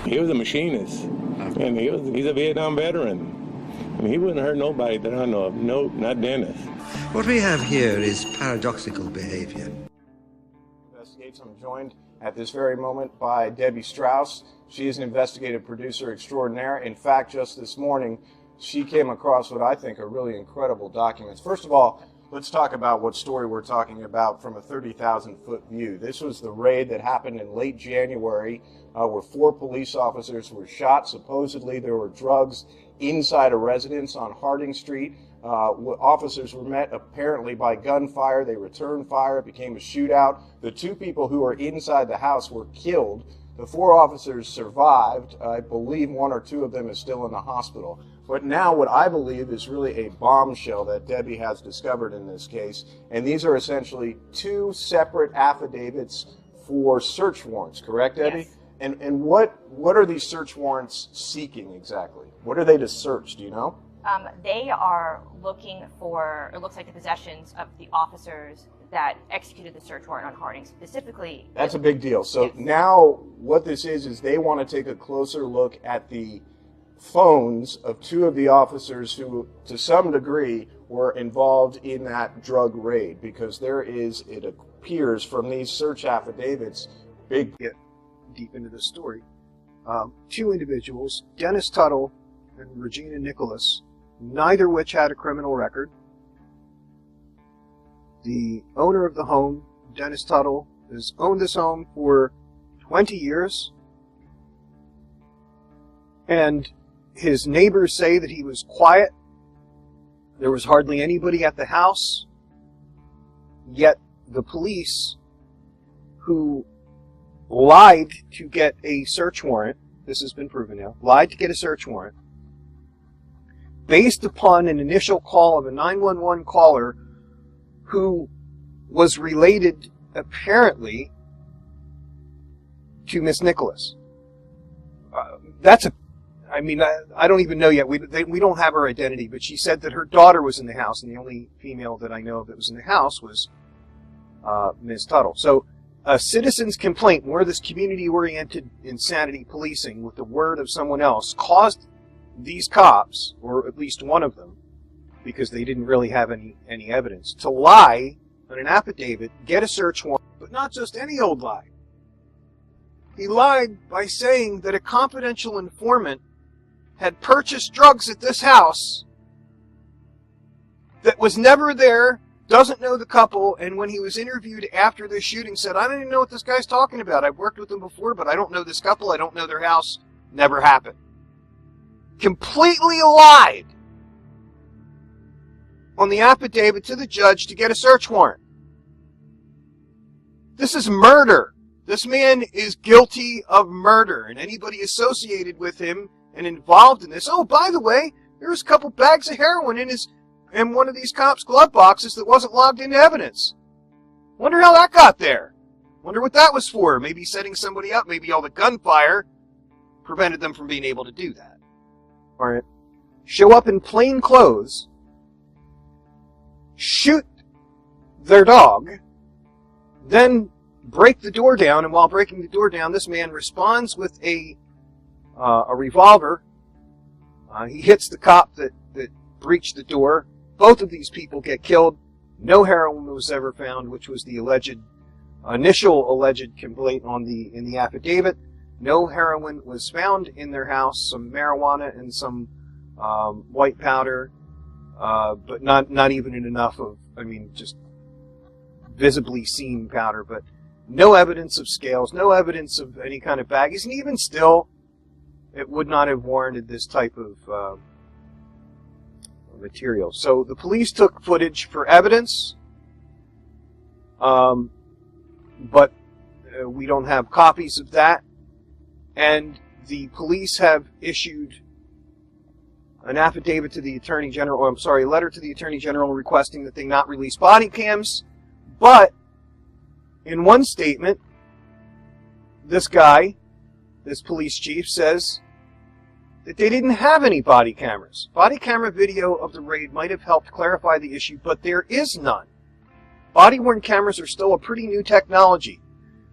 He was a machinist, and he's a Vietnam veteran. I mean, he wouldn't hurt nobody that I know of. Nope, not Dennis. What we have here is paradoxical behavior. Investigates. I'm joined at this very moment by Debbie Strauss. She is an investigative producer extraordinaire. In fact, just this morning, she came across what I think are really incredible documents. First of all, let's talk about what story we're talking about from a 30,000-foot view. This was the raid that happened in late January where 4 police officers were shot. Supposedly there were drugs inside a residence on Harding Street. Officers were met apparently by gunfire. They returned fire. It became a shootout. The 2 people who were inside the house were killed. The 4 officers survived. I believe 1 or 2 of them is still in the hospital. But now what I believe is really a bombshell that Debbie has discovered in this case. And these are essentially 2 separate affidavits for search warrants, correct, Debbie? Yes. And what are these search warrants seeking exactly? What are they to search? Do you know? They are looking for, it looks like, the possessions of the officers that executed the search warrant on Harding specifically. That's a big deal. So yes. Now what this is they want to take a closer look at the phones of 2 of the officers who, to some degree, were involved in that drug raid, because there is, it appears from these search affidavits, big... Get deep into the story. 2 individuals, Dennis Tuttle and Regina Nicholas, neither which had a criminal record. The owner of the home, Dennis Tuttle, has owned this home for 20 years. And his neighbors say that he was quiet. There was hardly anybody at the house. Yet the police, who lied to get a search warrant, this has been proven now, lied to get a search warrant, based upon an initial call of a 911 caller who was related, apparently, to Miss Nicholas. I don't even know yet. We don't have her identity, but she said that her daughter was in the house, and the only female that I know of that was in the house was Ms. Tuttle. So a citizen's complaint, where this community-oriented insanity policing with the word of someone else caused these cops, or at least one of them, because they didn't really have any evidence, to lie on an affidavit, get a search warrant, but not just any old lie. He lied by saying that a confidential informant had purchased drugs at this house that was never there, doesn't know the couple, and when he was interviewed after the shooting said, I don't even know what this guy's talking about. I've worked with them before, but I don't know this couple. I don't know their house. Never happened. Completely lied on the affidavit to the judge to get a search warrant. This is murder. This man is guilty of murder, and anybody associated with him and involved in this. Oh, by the way, there was a couple bags of heroin in one of these cops' glove boxes that wasn't logged into evidence. Wonder how that got there. Wonder what that was for. Maybe setting somebody up. Maybe all the gunfire prevented them from being able to do that. All right. Show up in plain clothes, shoot their dog, then break the door down, and while breaking the door down, this man responds with a revolver. He hits the cop that breached the door. Both of these people get killed. No heroin was ever found, which was the initial alleged complaint in the affidavit. No heroin was found in their house. Some marijuana and some white powder, but not even in enough of, just visibly seen powder, but no evidence of scales, no evidence of any kind of baggies, and even still, it would not have warranted this type of material. So the police took footage for evidence, but we don't have copies of that, and the police have issued an affidavit to the Attorney General, a letter to the Attorney General requesting that they not release body cams, but in one statement, this police chief says that they didn't have any body cameras. Body camera video of the raid might have helped clarify the issue, but there is none. Body-worn cameras are still a pretty new technology.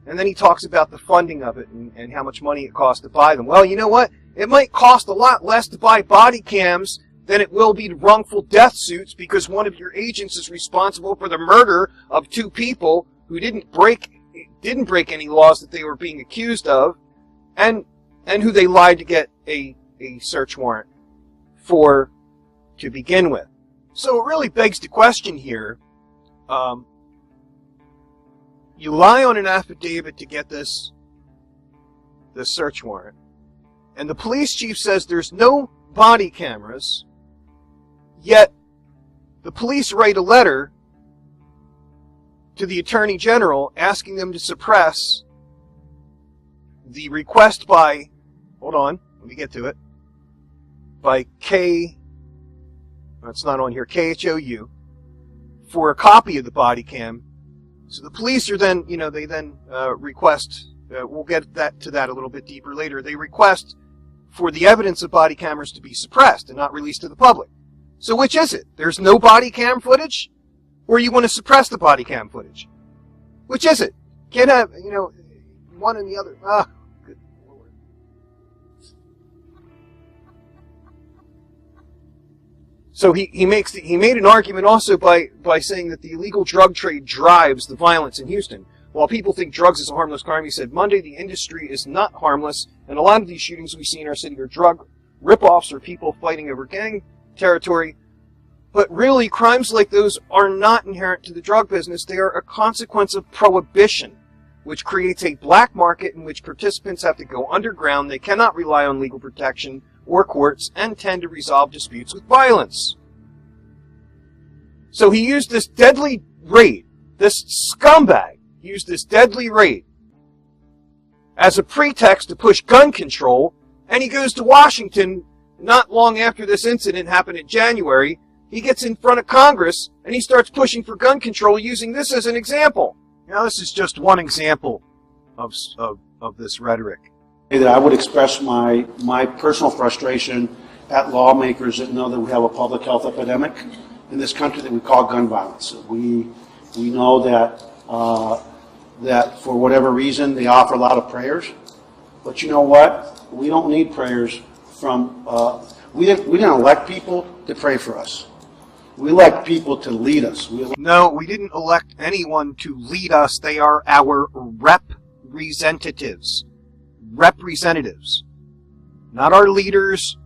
And then he talks about the funding of it and how much money it costs to buy them. Well, you know what? It might cost a lot less to buy body cams than it will be wrongful death suits because one of your agents is responsible for the murder of 2 people who didn't break any laws that they were being accused of, and who they lied to get a search warrant for to begin with. So it really begs the question here. You lie on an affidavit to get this search warrant, and the police chief says there's no body cameras, yet the police write a letter to the Attorney General asking them to suppress the request by, hold on, let me get to it, by it's not on here, KHOU, for a copy of the body cam. So the police are then, they then request, we'll get to that a little bit deeper later, they request for the evidence of body cameras to be suppressed and not released to the public. So which is it? There's no body cam footage? Or you want to suppress the body cam footage? Which is it? Can't have, one and the other. Ah, good Lord. So he made an argument also by saying that the illegal drug trade drives the violence in Houston. While people think drugs is a harmless crime, he said Monday the industry is not harmless, and a lot of these shootings we see in our city are drug rip-offs or people fighting over gang territory. But really, crimes like those are not inherent to the drug business. They are a consequence of prohibition, which creates a black market in which participants have to go underground. They cannot rely on legal protection or courts and tend to resolve disputes with violence. So he used this deadly raid, this scumbag used this deadly raid as a pretext to push gun control, and he goes to Washington not long after this incident happened in January. He gets in front of Congress and he starts pushing for gun control using this as an example. Now, this is just one example of this rhetoric. That I would express my personal frustration at lawmakers that know that we have a public health epidemic in this country that we call gun violence. We know that that for whatever reason they offer a lot of prayers, but you know what? We don't need prayers from. We didn't elect people to pray for us. We elect people to lead us. No, we didn't elect anyone to lead us. They are our representatives. Representatives. Not our leaders,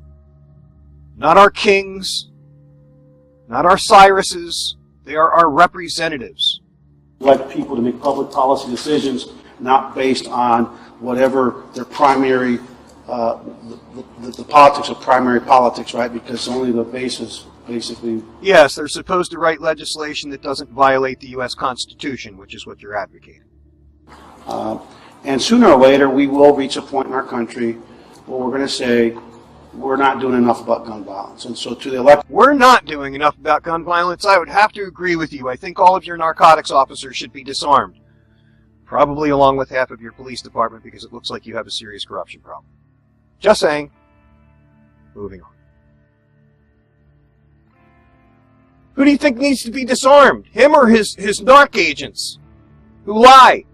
not our kings, not our Cyruses. They are our representatives. We elect people to make public policy decisions, not based on whatever their primary, the politics of primary politics, right? Because only the basis, basically. Yes, they're supposed to write legislation that doesn't violate the U.S. Constitution, which is what you're advocating. And sooner or later, we will reach a point in our country where we're going to say, we're not doing enough about gun violence. And so to the elect... We're not doing enough about gun violence. I would have to agree with you. I think all of your narcotics officers should be disarmed. Probably along with half of your police department, because it looks like you have a serious corruption problem. Just saying. Moving on. Who do you think needs to be disarmed? Him or his narc agents who lie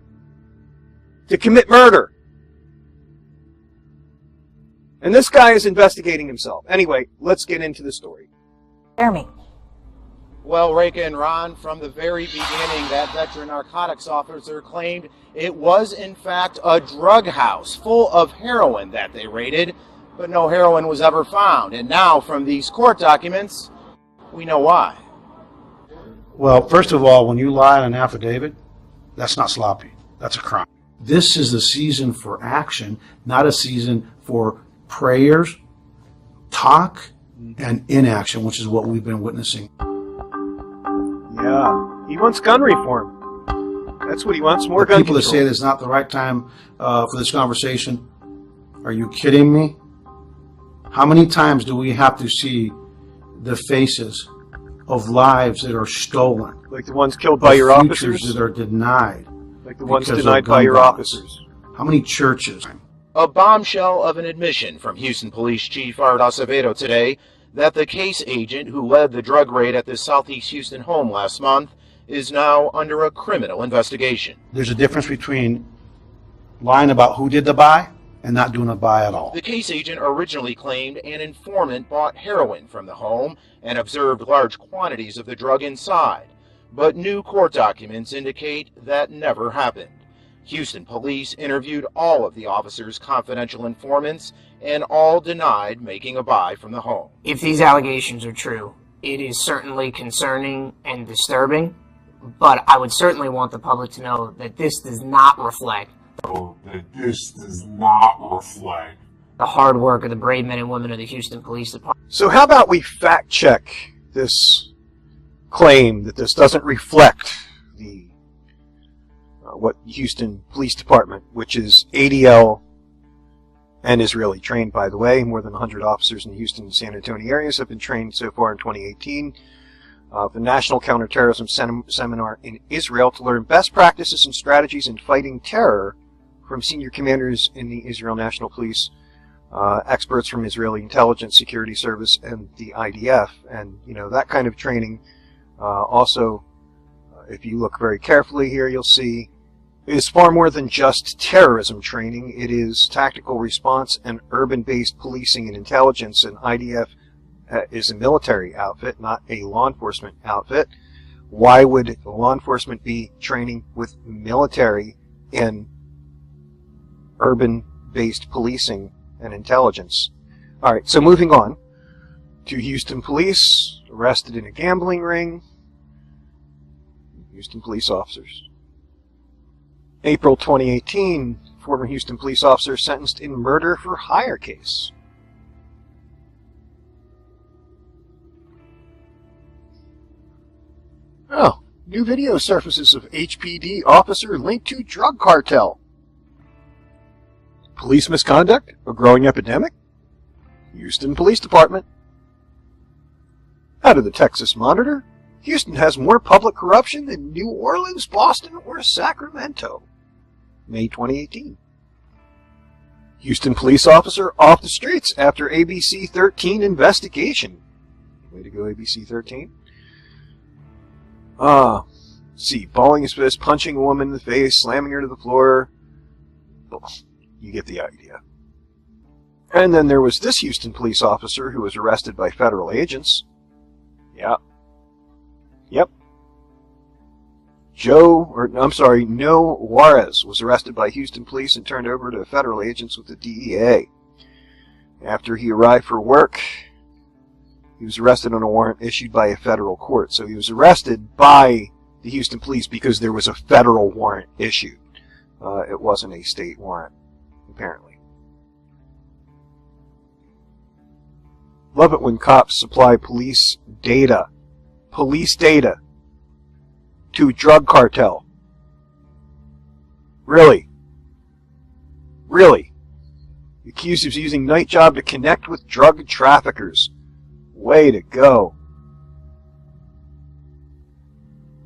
to commit murder? And this guy is investigating himself. Anyway, let's get into the story. Jeremy. Well, Reka and Ron, from the very beginning, that veteran narcotics officer claimed it was, in fact, a drug house full of heroin that they raided, but no heroin was ever found. And now, from these court documents, we know why. Well, first of all, when you lie on an affidavit, that's not sloppy. That's a crime. This is the season for action, not a season for prayers, talk, and inaction, which is what we've been witnessing. Yeah, he wants gun reform. That's what he wants, more gun control. People that say it's not the right time for this conversation, are you kidding me? How many times do we have to see the faces of lives that are stolen? Like the ones killed by your officers? Futures that are denied. Like the ones denied by your officers. How many churches? A bombshell of an admission from Houston Police Chief Acevedo today that the case agent who led the drug raid at the Southeast Houston home last month is now under a criminal investigation. There's a difference between lying about who did the buy and not doing a buy at all. The case agent originally claimed an informant bought heroin from the home and observed large quantities of the drug inside, but new court documents indicate that never happened. Houston police interviewed all of the officers' confidential informants, and all denied making a buy from the home. If these allegations are true, it is certainly concerning and disturbing, but I would certainly want the public to know that this does not reflect the hard work of the brave men and women of the Houston Police Department. So how about we fact check this claim that this doesn't reflect the what Houston Police Department, which is ADL and Israeli trained, by the way. More than 100 officers in the Houston and San Antonio areas have been trained so far in 2018. The National Counterterrorism Seminar in Israel to learn best practices and strategies in fighting terror from senior commanders in the Israel National Police, experts from Israeli Intelligence Security Service and the IDF. And, you know, that kind of training also, if you look very carefully here, you'll see is far more than just terrorism training. It is tactical response and urban-based policing and intelligence, and IDF is a military outfit, not a law enforcement outfit. Why would law enforcement be training with military in urban-based policing and intelligence? All right, so moving on to Houston police arrested in a gambling ring. Houston police officers. April 2018, former Houston police officer sentenced in murder for hire case. Oh, new video surfaces of HPD officer linked to drug cartel. Police misconduct, a growing epidemic? Houston Police Department. Out of the Texas Monitor, Houston has more public corruption than New Orleans, Boston, or Sacramento. May 2018. Houston police officer off the streets after ABC 13 investigation. Way to go, ABC 13. See, balling his fist, punching a woman in the face, slamming her to the floor. Well, you get the idea. And then there was this Houston police officer who was arrested by federal agents. Yeah. Yep. No Juarez was arrested by Houston police and turned over to federal agents with the DEA. After he arrived for work, he was arrested on a warrant issued by a federal court. So he was arrested by the Houston police because there was a federal warrant issued. It wasn't a state warrant, apparently. Love it when cops supply police data to drug cartel. Really? Really? Accused of using night job to connect with drug traffickers. Way to go.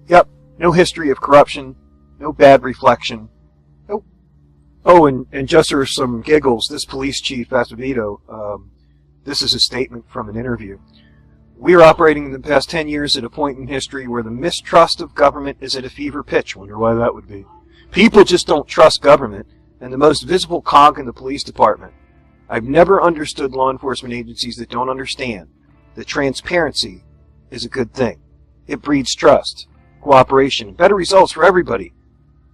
Yep, no history of corruption, no bad reflection. Nope. Oh, and just for some giggles, this police chief, Acevedo, this is a statement from an interview. We are operating in the past 10 years at a point in history where the mistrust of government is at a fever pitch. Wonder why that would be. People just don't trust government, and the most visible cog in the police department. I've never understood law enforcement agencies that don't understand that transparency is a good thing. It breeds trust, cooperation, better results for everybody.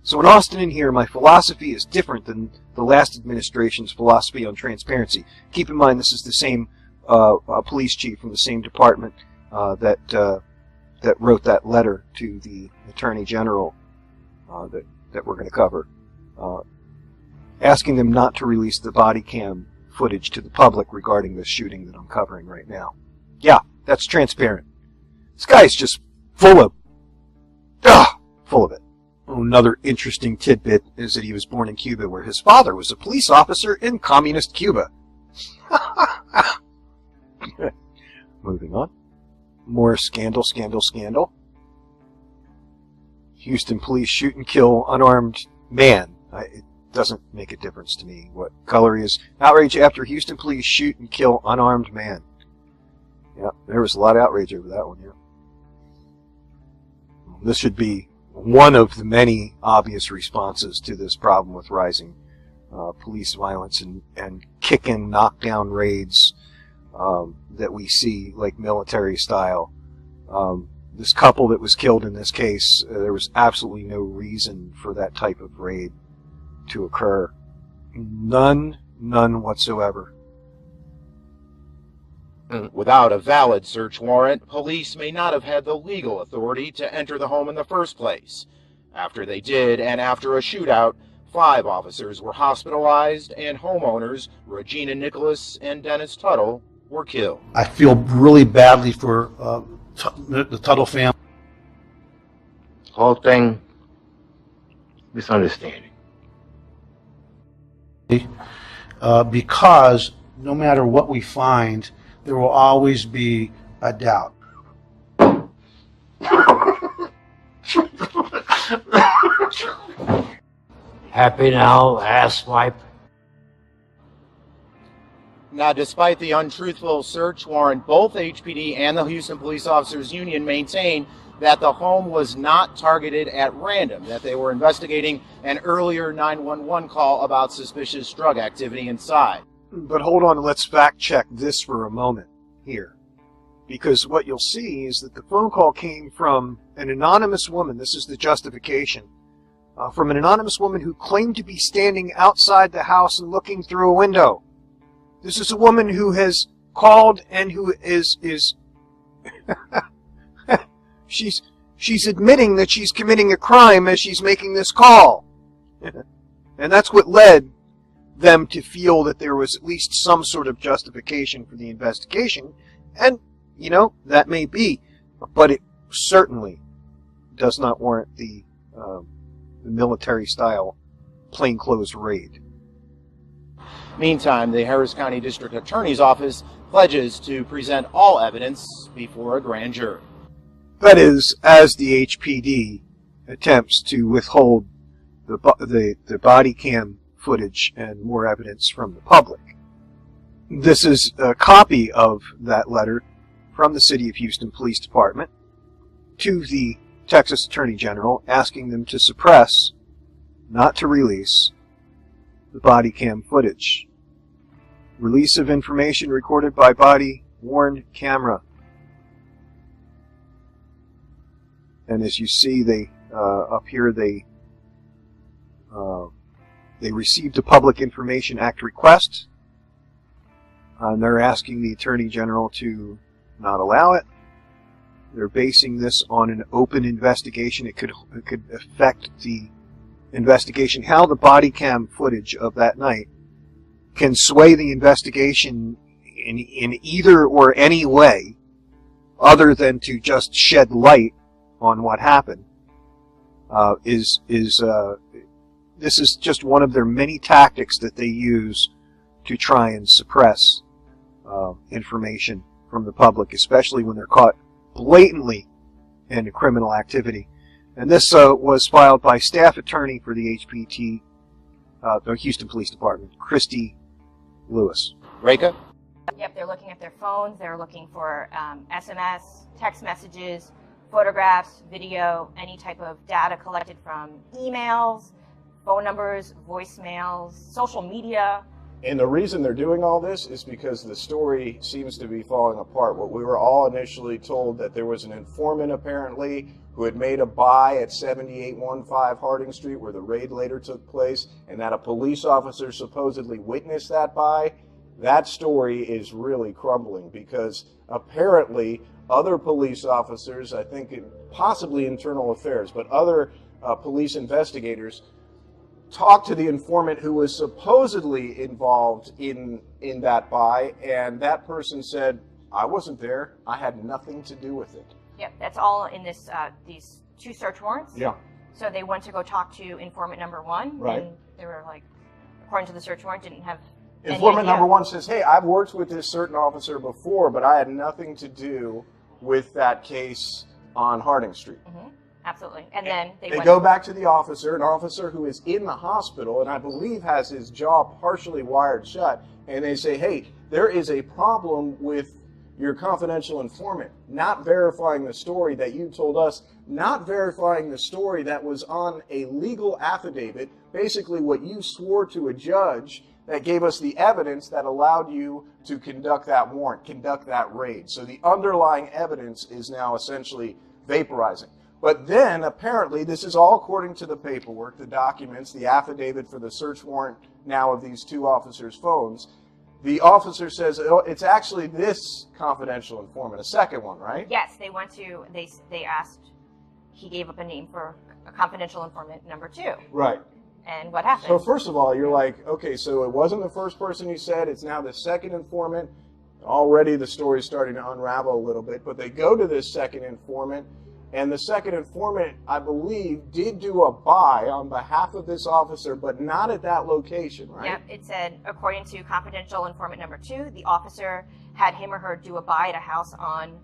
So in Austin and here, my philosophy is different than the last administration's philosophy on transparency. Keep in mind, this is the same police chief from the same department that wrote that letter to the Attorney General that we're going to cover, asking them not to release the body cam footage to the public regarding this shooting that I'm covering right now. Yeah, that's transparent. This guy's just full of it. Another interesting tidbit is that he was born in Cuba, where his father was a police officer in communist Cuba. Moving on. More scandal. Houston police shoot and kill unarmed man. It doesn't make a difference to me what color he is. Outrage after Houston police shoot and kill unarmed man. Yeah, there was a lot of outrage over that one, yeah. This should be one of the many obvious responses to this problem with rising police violence and kick-in, knockdown raids that we see, like military style. This couple that was killed in this case, there was absolutely no reason for that type of raid to occur. None whatsoever. Without a valid search warrant, police may not have had the legal authority to enter the home in the first place. After they did, and after a shootout, 5 officers were hospitalized, and homeowners Regina Nicholas and Dennis Tuttle were killed. I feel really badly for the Tuttle family. Whole thing, misunderstanding. Because no matter what we find, there will always be a doubt. Happy now, asswipe? Now, despite the untruthful search warrant, both HPD and the Houston Police Officers Union maintain that the home was not targeted at random, that they were investigating an earlier 911 call about suspicious drug activity inside. But hold on, let's fact check this for a moment here. Because what you'll see is that the phone call came from an anonymous woman. This is the justification. From an anonymous woman who claimed to be standing outside the house and looking through a window. This is a woman who has called and who is she's admitting that she's committing a crime as she's making this call. And that's what led them to feel that there was at least some sort of justification for the investigation. And, you know, that may be, but it certainly does not warrant the military-style plainclothes raid. Meantime, the Harris County District Attorney's Office pledges to present all evidence before a grand jury. That is, as the HPD attempts to withhold the body cam footage and more evidence from the public. This is a copy of that letter from the City of Houston Police Department to the Texas Attorney General, asking them to suppress, not to release, the body cam footage. Release of information recorded by body-worn camera. And as you see, they up here, they received a Public Information Act request, and they're asking the Attorney General to not allow it. They're basing this on an open investigation. It could affect the investigation. How the body cam footage of that night can sway the investigation in either or any way other than to just shed light on what happened this is just one of their many tactics that they use to try and suppress information from the public, especially when they're caught blatantly in criminal activity. And this was filed by staff attorney for the HPT, the Houston Police Department, Christy Lewis. Reka? Yep, they're looking at their phones. They're looking for SMS, text messages, photographs, video, any type of data collected from emails, phone numbers, voicemails, social media. And the reason they're doing all this is because the story seems to be falling apart. What we were all initially told, that there was an informant apparently who had made a buy at 7815 Harding Street where the raid later took place, and that a police officer supposedly witnessed that buy. That story is really crumbling because apparently other police officers, I think possibly internal affairs, but other police investigators talked to the informant who was supposedly involved in that buy, and that person said, I wasn't there. I had nothing to do with it. Yep, that's all in this these 2 search warrants. Yeah. So they went to go talk to informant number 1, right, and they were like, according to the search warrant, didn't have informant number 1 says, hey, I've worked with this certain officer before, but I had nothing to do with that case on Harding Street. Mm-hmm. Absolutely. And then they go back to the officer, an officer who is in the hospital and I believe has his jaw partially wired shut, and they say, hey, there is a problem with your confidential informant, not verifying the story that you told us, not verifying the story that was on a legal affidavit, basically what you swore to a judge that gave us the evidence that allowed you to conduct that warrant, conduct that raid. So the underlying evidence is now essentially vaporizing. But then, apparently, this is all according to the paperwork, the documents, the affidavit for the search warrant now of these two officers' phones. The officer says, oh, it's actually this confidential informant, a second one, right? Yes, they asked, he gave up a name for a confidential informant number 2. Right. And what happened? So first of all, you're like, okay, so it wasn't the first person you said, it's now the second informant. Already the story's starting to unravel a little bit, but they go to this second informant, and the second informant, I believe, did do a buy on behalf of this officer, but not at that location, right? Yep, it said, according to confidential informant number 2, the officer had him or her do a buy at a house on...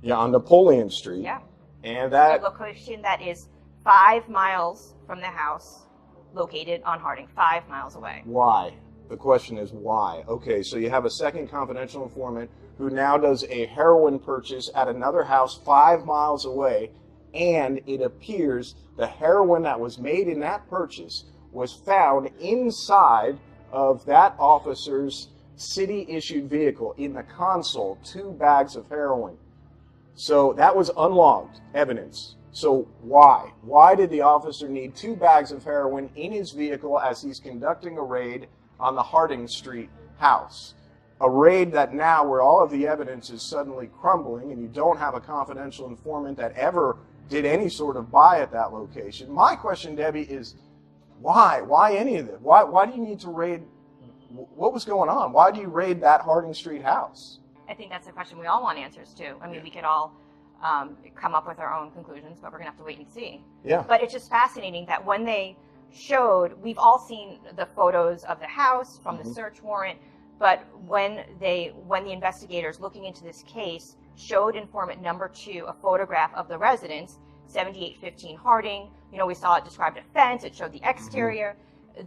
Yeah, on Napoleon Street. Yeah. And that... A location that is 5 miles from the house, located on Harding, 5 miles away. Why? The question is why? Okay, so you have a second confidential informant who now does a heroin purchase at another house 5 miles away, and it appears the heroin that was made in that purchase was found inside of that officer's city-issued vehicle in the console, 2 bags of heroin. So that was unlogged evidence. So why? Why did the officer need 2 bags of heroin in his vehicle as he's conducting a raid on the Harding Street house? A raid that now, where all of the evidence is suddenly crumbling and you don't have a confidential informant that ever did any sort of buy at that location. My question, Debbie, is why? Why any of it? Why do you need to raid? What was going on? Why do you raid that Harding Street house? I think that's a question we all want answers to. I mean, we could all come up with our own conclusions, but we're going to have to wait and see. Yeah. But it's just fascinating that when they showed, we've all seen the photos of the house from the search warrant, but when the investigators looking into this case showed informant number 2 a photograph of the residence, 7815 Harding, we saw it described a fence, it showed the exterior.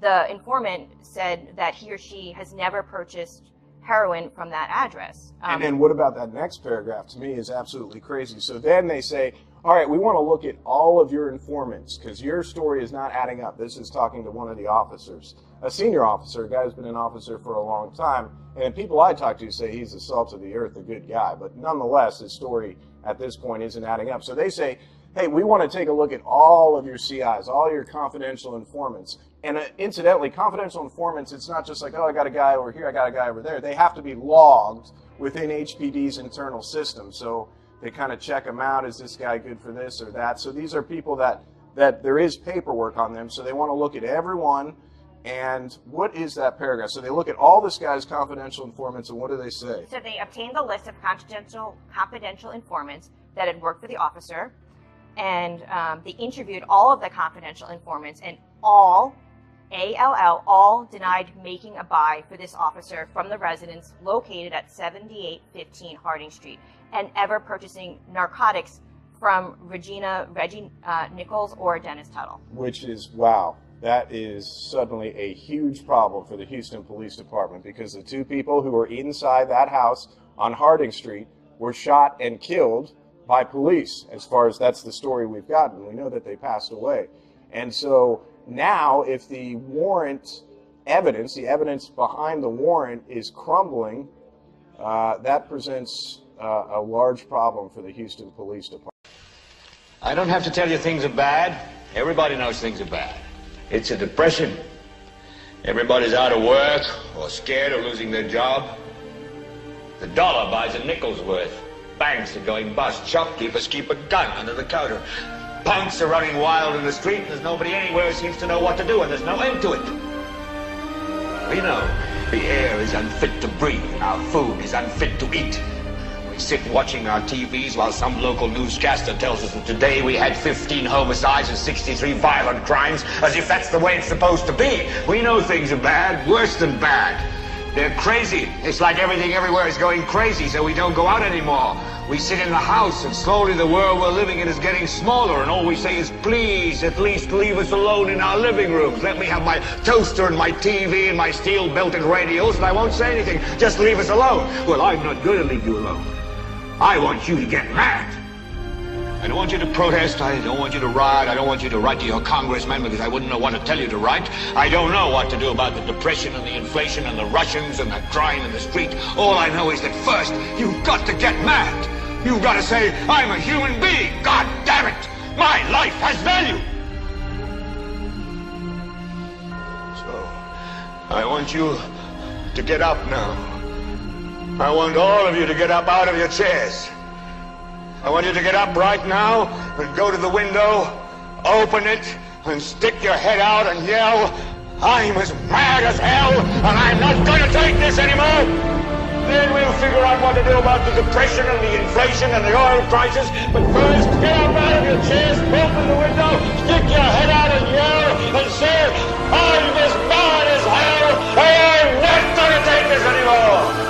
The informant said that he or she has never purchased heroin from that address. And then what about that next paragraph? To me is absolutely crazy. So then they say, all right, we want to look at all of your informants because your story is not adding up. This is talking to one of the officers, a senior officer, a guy who's been an officer for a long time. And people I talk to say he's the salt of the earth, a good guy. But nonetheless, his story at this point isn't adding up. So they say, hey, we want to take a look at all of your CIs, all your confidential informants. And incidentally, confidential informants, it's not just like, oh, I got a guy over here, I got a guy over there. They have to be logged within HPD's internal system. So they kind of check them out. Is this guy good for this or that? So these are people that there is paperwork on them. So they want to look at everyone. And what is that paragraph? So they look at all this guy's confidential informants, and what do they say? So they obtained the list of confidential informants that had worked for the officer, and they interviewed all of the confidential informants, and all denied making a buy for this officer from the residence located at 7815 Harding Street, and ever purchasing narcotics from Reggie Nichols or Dennis Tuttle. Which is, wow, that is suddenly a huge problem for the Houston Police Department, because the 2 people who were inside that house on Harding Street were shot and killed by police, as far as that's the story we've gotten. We know that they passed away. And so now if the warrant evidence, the evidence behind the warrant is crumbling, that presents a large problem for the Houston Police Department. I don't have to tell you things are bad. Everybody knows things are bad. It's a depression. Everybody's out of work or scared of losing their job. The dollar buys a nickel's worth. Banks are going bust. Shopkeepers keep a gun under the counter. Punks are running wild in the street, and there's nobody anywhere who seems to know what to do, and there's no end to it. We know the air is unfit to breathe, and our food is unfit to eat. We sit watching our TVs while some local newscaster tells us that today we had 15 homicides and 63 violent crimes, as if that's the way it's supposed to be. We know things are bad, worse than bad. They're crazy. It's like everything everywhere is going crazy, so we don't go out anymore. We sit in the house, and slowly the world we're living in is getting smaller, and all we say is, please, at least leave us alone in our living rooms. Let me have my toaster and my TV and my steel-belted radios, and I won't say anything. Just leave us alone. Well, I'm not going to leave you alone. I want you to get mad. I don't want you to protest, I don't want you to riot, I don't want you to write to your congressman because I wouldn't know what to tell you to write. I don't know what to do about the depression and the inflation and the Russians and the crime in the street. All I know is that first, you've got to get mad. You've got to say, I'm a human being, God damn it! My life has value! So, I want you to get up now. I want all of you to get up out of your chairs. I want you to get up right now and go to the window, open it, and stick your head out and yell, I'm as mad as hell, and I'm not going to take this anymore. Then we'll figure out what to do about the depression and the inflation and the oil prices. But first, get up out of your chairs, open the window, stick your head out and yell, and say, I'm as mad as hell, and I'm not going to take this anymore.